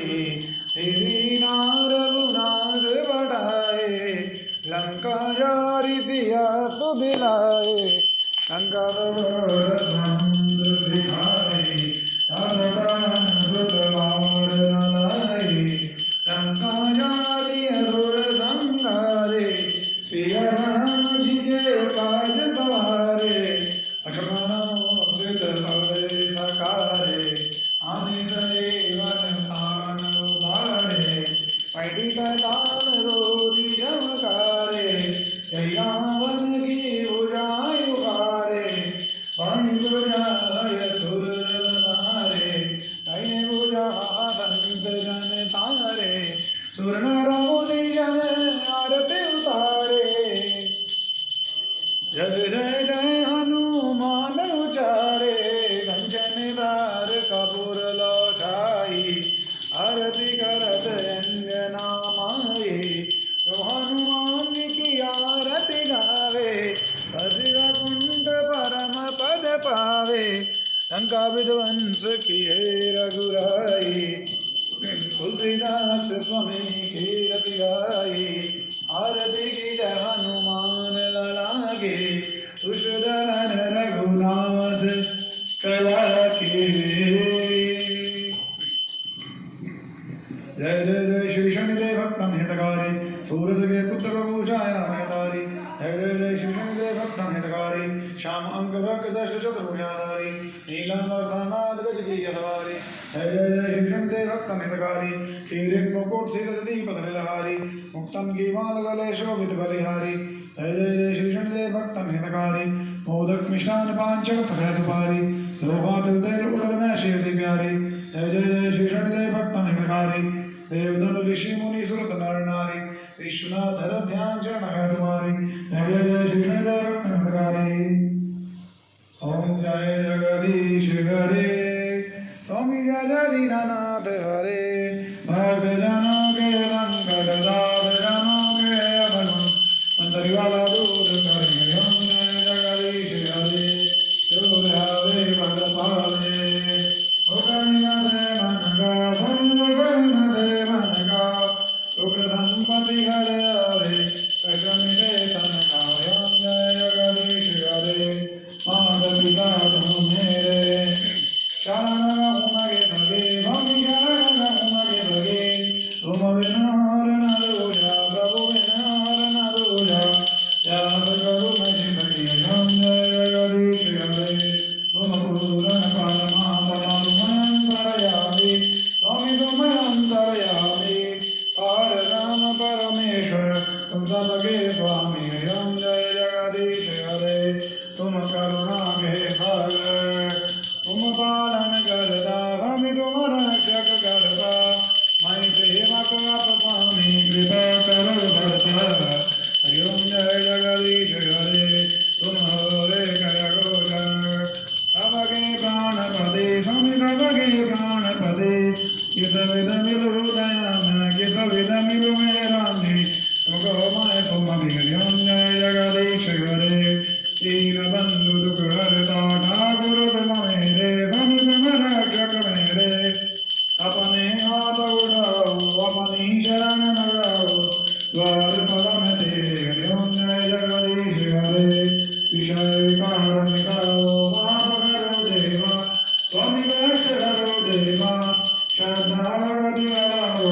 तेरी रघुनाथ बढ़ाए, लंका यारी दिया तो दिलाए, लंका दिखाए, लंका यारी अरुर संगारे, सिया राम जी के काज सवारे, लक्ष्मण सिद्ध भवे सकारे, आने जीवन खान उबारे, पैडी का ताल रोरी जमकारे, रावण की बुझाई उगारे, पानी बुझाय सुर मारे, कहीं बुझा संत जन तारे, सुर नरोनी जन आरती उतारे, जय जय जय हनुमान उचारे, कंचनदार कपूर लो छाई, आरती करत अंजना माई, तो हनुमान की आरती गावे, बद्र कुंड परम पद पावे, लंका विध्वंस किए रघुराई, तुलसीदास स्वामी की रति गाई, आरती की जय हनुमान लागे, तुषदलन रघुनाथ कला के। जय जय जय श्री शनिदेव भक्तम हितकारी, सूरज के पुत्र पूजाया महतारी, जय जय जय श्री शनिदेव भक्तम हितकारी, श्याम अंग भग दश चतुर्भुजाधारी, नीलांबरधरनाथ गज की सवारी, जय जय जय श्री शनिदेव भक्तम हितकारी, कीरित मुकुट सीधर दीप धरलहारी, मुक्तम की माल गले शोभित बलिहारी, जय जय जय श्री शनिदेव भक्तम हितकारी, मोदक मिष्टान पांचक फल दुपारी, लोहा तिल तेल उड़ल में शिव प्यारी, जय जय जय श्री शनिदेव भक्तम हितकारी, देवदन ऋषि मुनि सुरत नर नारी, विश्वनाथ ध्यान चरण है तुम्हारी, जय जय जय श्री शनिदेव भक्तम हितकारी। ओम जय जगदीश हरे, स्वामी जय जय दीनानाथ हरे, भक्त जनों के संकट दाद जनों के अवगुण अंतरि वाला दूर करे, ओम जय जगदीश हरे, जो ध्यावे पद पावे, ओ करुणा दे मन का, करुणा दे मन का, सुख संपत्ति घर आवे, कष्ट मिटे तन का, ओम जय जगदीश हरे, माता पिता तुम मेरे, शरण मगे भगे, भगे शरण मगे भगे, तुम बिना न दूजा, प्रभु बिना न दूजा, याद करो मुझे भगे, ओम जय जगदीश हरे, तुम पूर्ण परमात्मा तुम अंतर्यामी, स्वामी तुम अंतर्यामी, पार राम परमेश्वर तुम सबके स्वामी, ओम जय जगदीश हरे, तुम करुणा के सागर, तुम पालन करता, हम तुम रक्षक करता, मैं सेवक आप स्वामी कृपा करो भरता, हरि ओम जय जगदीश हरे, तुम हरे कय गोचर, सबके प्राण पदे, स्वामी सबके प्राण पदे, किस विध मिलु दया में, किस विध मिलु मेरा जी, तुमको मैं तुम हरि ओम जय जगदीश हरे, दीन बंधु दुख हरता ठाकुर तुम मेरे, बन तुम रक्षक मेरे, अपने हाथ उठाओ अपनी शरण लगाओ, द्वार परम तेरे, ओम जय जगदीश हरे, विषय कारण निकालो माफ करो देवा, स्वामी कष्ट करो देवा, श्रद्धा भक्ति लगाओ,